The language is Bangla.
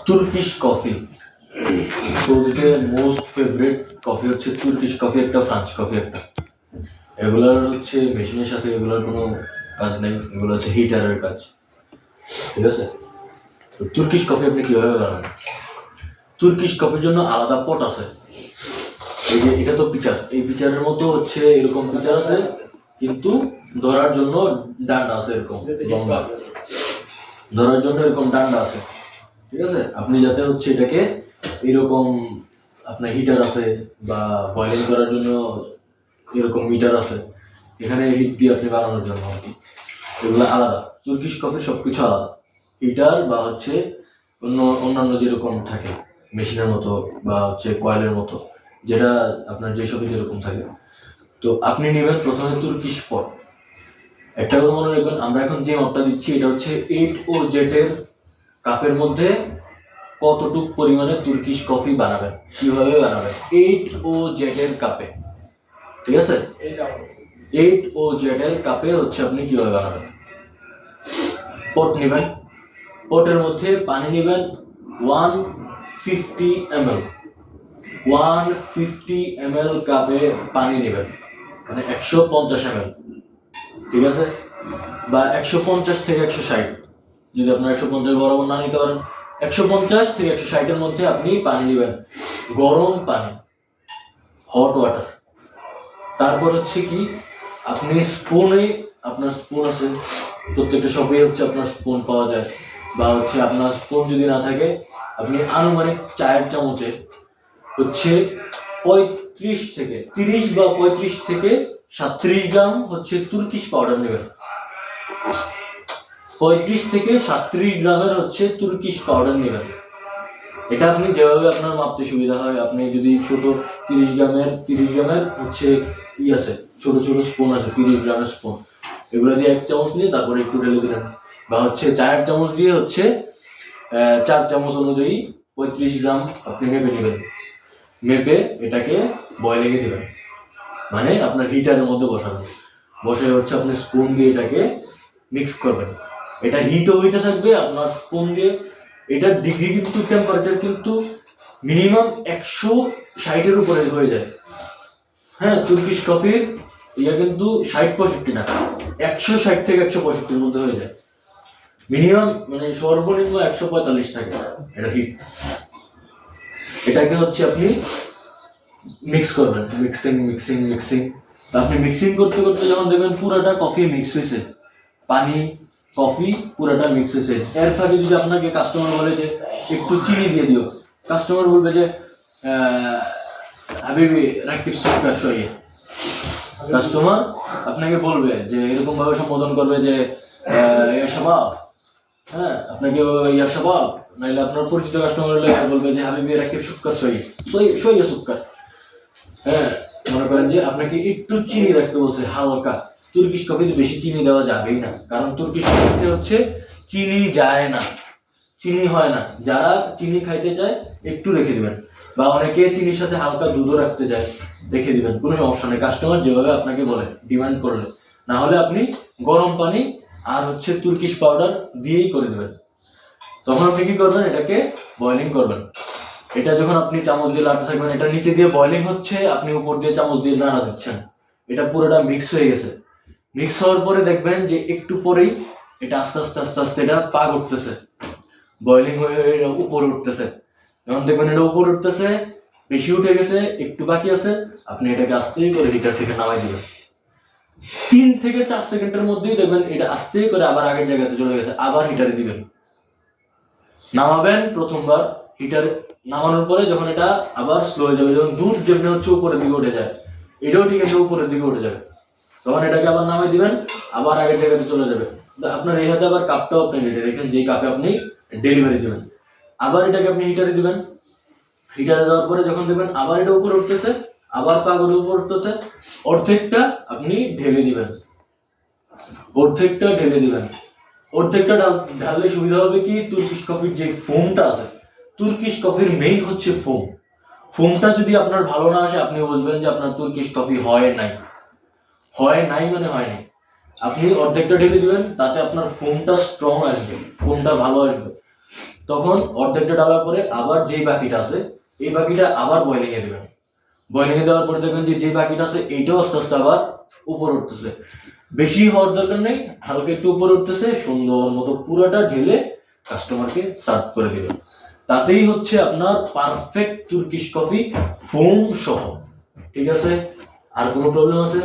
তুর্কিশ কফি সৌদিতে মোস্ট ফেভারিট কফি হচ্ছে তুর্কিশ কফি একটা, ফ্রান্স কফি একটা। এগুলার হচ্ছে মেশিনের সাথে এগুলার কোনো কাজ নেই, এগুলো হচ্ছে হিটারের কাজ, ঠিক আছে? তো তুর্কিশ কফি আপনি কিভাবে বানাবেন? তুর্কিশ কফির জন্য আলাদা পট আছে। এই যে এটা তো পিচার, এই পিচারের মতো হচ্ছে এরকম পিচার আছে, কিন্তু ধরার জন্য ডান্ডা আছে, এরকম লম্বা ধরার জন্য এরকম ডান্ডা আছে, ঠিক আছে? আপনি যাতে হচ্ছে এটাকে এরকম, আপনার হিটার আছে বা বয়েলিং করার জন্য এরকম মিটার আছে, এখানে হিট দিয়ে আপনি বানানোর জন্য আর কি। এগুলো আলাদা, তুর্কিশ কফির সবকিছু আলাদা। হিটার বা হচ্ছে অন্যান্য যেরকম থাকে মেশিনের মতো বা হচ্ছে কয়েলের মতো, যেটা আপনার যেসবই যেরকম থাকে। তো আপনি নেবেন প্রথমে তুর্কিশ পট। একটা কথা মনে রাখবেন, আমরা এখন যে মাপটা দিচ্ছি এটা হচ্ছে 8OZ এর কাপের মধ্যে কতটুক পরিমাণে তুর্কিশ কফি বানাবেন, কিভাবে বানাবেন 8OZ এর কাপে, ঠিক আছে? 8OZ এর কাপে হচ্ছে আপনি কিভাবে বানাবেন। পট নেবেন, পটের মধ্যে পানি নেবেন 150 ml, 150 ml কাপে পানি নেবেন, মানে 150 ml, ঠিক আছে? বা 150 থেকে 160, যদি আপনার 150 বরাবর না নিতে পারেন, 150 থেকে 160 এর মধ্যে আপনি পানি নেবেন, গরম পানি, হট ওয়াটার। তারপর হচ্ছে কি, আপনি স্পুনে, আপনার স্পুন আছে, প্রত্যেকটা শপে হচ্ছে আপনার স্পুন পাওয়া যায়, বা হচ্ছে আপনার স্পুন যদি না থাকে, আপনি আনুমানিক চায়ের চামচে হচ্ছে 35 থেকে 30 বা 35 থেকে 37 গ্রাম হচ্ছে তুর্কিশ পাউডার নেবেন। 35 থেকে 37 গ্রামের হচ্ছে তুর্কিশ পাউডার নেবেন। এটা আপনি যেভাবে আপনার মাপতে সুবিধা হয়, আপনি যদি ছোট 30 গ্রামের হচ্ছে আছে, ছোট ছোট স্পুন আছে, 30 গ্রামের স্পুন, এগুলো দিয়ে 1 চামচ নিয়ে তারপরে একটু ঢেলে দিলেন, বা হচ্ছে চায়ের চামচ দিয়ে হচ্ছে 4 চামচ অনুযায়ী 35 গ্রাম আপনি মেপে নেবেন। মেপে এটাকে বয়েলিংয়ে দেবেন, মানে আপনার হিটারের মধ্যে বসাবেন। বসে হচ্ছে আপনি স্পুন দিয়ে এটাকে মিক্স করবেন। এটা হিটও হইতে থাকবে আপনার স্পুন দিয়ে। এটার ডিগ্রি কিন্তু, টেম্পারেচার কিন্তু মিনিমাম 160 উপরে হয়ে যায়। হ্যাঁ, তুর্কিশ কফির ইয়া কিন্তু 60-65 না, 160 থেকে 165 মধ্যে হয়ে যায় মিনিমাম, মানে সর্বনিম্ন 145 থাকে এটা হিট। এটাকে হচ্ছে আপনি মিক্স করবেন, মিক্সিং। আপনি মিক্সিং করতে করতে যখন দেখবেন পুরাটা কফি মিক্স হয়েছে, পানি কফি পুরাটা মিক্স হয়েছে, এর ফাঁকে যদি আপনাকে কাস্টমার বলে যে একটু চিনি দিয়ে দিও, কাস্টমার বলবে যে হাবিবি রাকিব সুক্কার শোয়ে। কাস্টমার আপনাকে বলবে যে এরকম ভাবে সম্বোধন করবে যে ইয়া শাবাব, হ্যাঁ, আপনাকে ইয়া শাবাব, নাইলে আপনার পরিচিত কাস্টমার হলে বলবে যে হাবিবি রাকিব সুক্কার শোয়ে শোয়ে সুক্কার। হ্যাঁ, মনে করেন যে আপনাকে একটু চিনি রাখতে বলছে হালকা। তুর্কিশ কফিতে বেশি চিনি দেওয়া যাবেই না, কারণ তুর্কিশ কফিতে হচ্ছে চিনি যায় না, চিনি হয় না। যারা চিনি খাইতে চায় একটু রেখে দিবেন, বা অনেকে চিনির সাথে হালকা দুধও রাখতে চায়, রেখে দিবেন, কোনো সমস্যা নেই। কাস্টমার যেভাবে আপনাকে বলে, ডিমান্ড করলে, না হলে আপনি গরম পানি আর হচ্ছে তুর্কিশ পাউডার দিয়েই করে দিবেন। তখন আপনি কি করবেন, এটাকে বয়লিং করবেন। এটা যখন আপনি চামচ দিয়ে লাড়তে থাকবেন, এটা নিচে দিয়ে বয়লিং হচ্ছে, আপনি উপর দিয়ে চামচ দিয়ে নাড়া দিচ্ছেন, এটা পুরোটা মিক্স হয়ে গেছে। মিক্স হওয়ার পরে দেখবেন যে একটু পরেই এটা আস্তে আস্তে আস্তে আস্তে এটা পাক উঠতেছে, বয়লিং হয়ে এটা উপরে উঠতেছে। যখন দেখবেন এটা উপরে উঠতেছে, বেশি উঠে গেছে, একটু বাকি আছে, আপনি এটাকে আস্তে করে হিটার থেকে নামাই দিবেন। 3 থেকে 4 সেকেন্ডের মধ্যেই দেখবেন এটা আস্তে করে আবার আগের জায়গাতে চলে গেছে, আবার হিটারে দিবেন। নামাবেন প্রথমবার, হিটার নামানোর পরে যখন এটা আবার স্লো হয়ে যাবে, যখন দুধ যেমনি হচ্ছে উপরের দিকে উঠে যায়, এটাও ঠিক আছে উপরের দিকে উঠে যাবে, তখন এটাকে আবার নামাই দিবেন, আবার আগের জায়গাতে চলে যাবে। আপনার এই হাতে আবার কাপটাও আপনি রেডি রেখেন, যেই কাপে আপনি ডেলিভারি দেবেন। আবার এটাকে আপনি হিটারে দিবেন। হিটারে দেওয়ার পরে যখন দেখবেন আবার এটা উপরে উঠতেছে, আবার পাগড়ে উপরে উঠতেছে, অর্ধেকটা আপনি ঢেলে দিবেন, অর্ধেকটা ঢাললে সুবিধা হবে কি, তুর্কিশ কফির যে ফোমটা আছে, তুর্কিশ কফির মেইন হচ্ছে ফোমটা যদি আপনার ভালো না আসে, আপনি বুঝবেন যে আপনার তুর্কিশ কফি হয় নাই মানে হয় নাই। আপনি অর্ধেকটা ঢেলে দিবেন, তাতে আপনার ফোমটা স্ট্রং আসবে, ফোমটা ভালো আসবে। তখন অর্ধেকটা ঢালার পরে আবার যেই বাকিটা আছে এই বাকিটা আবার বয়লিং এ দেবেন। বয়লিং এ দেওয়ার পরে দেখবেন যে বাকিটা আছে এইটাও আস্তে আস্তে আবার উপরে উঠতেছে। বেশি হওয়ার দরকার নেই, হালকা একটু উপরে উঠতেছে, সুন্দর মতো পুরোটা ঢেলে কাস্টমারকে সার্ভ করে দিবেন। তাতেই হচ্ছে আপনার পারফেক্ট তুর্কিশ কফি ফোম সহ। ঠিক আছে, আর কোনো প্রবলেম আছে?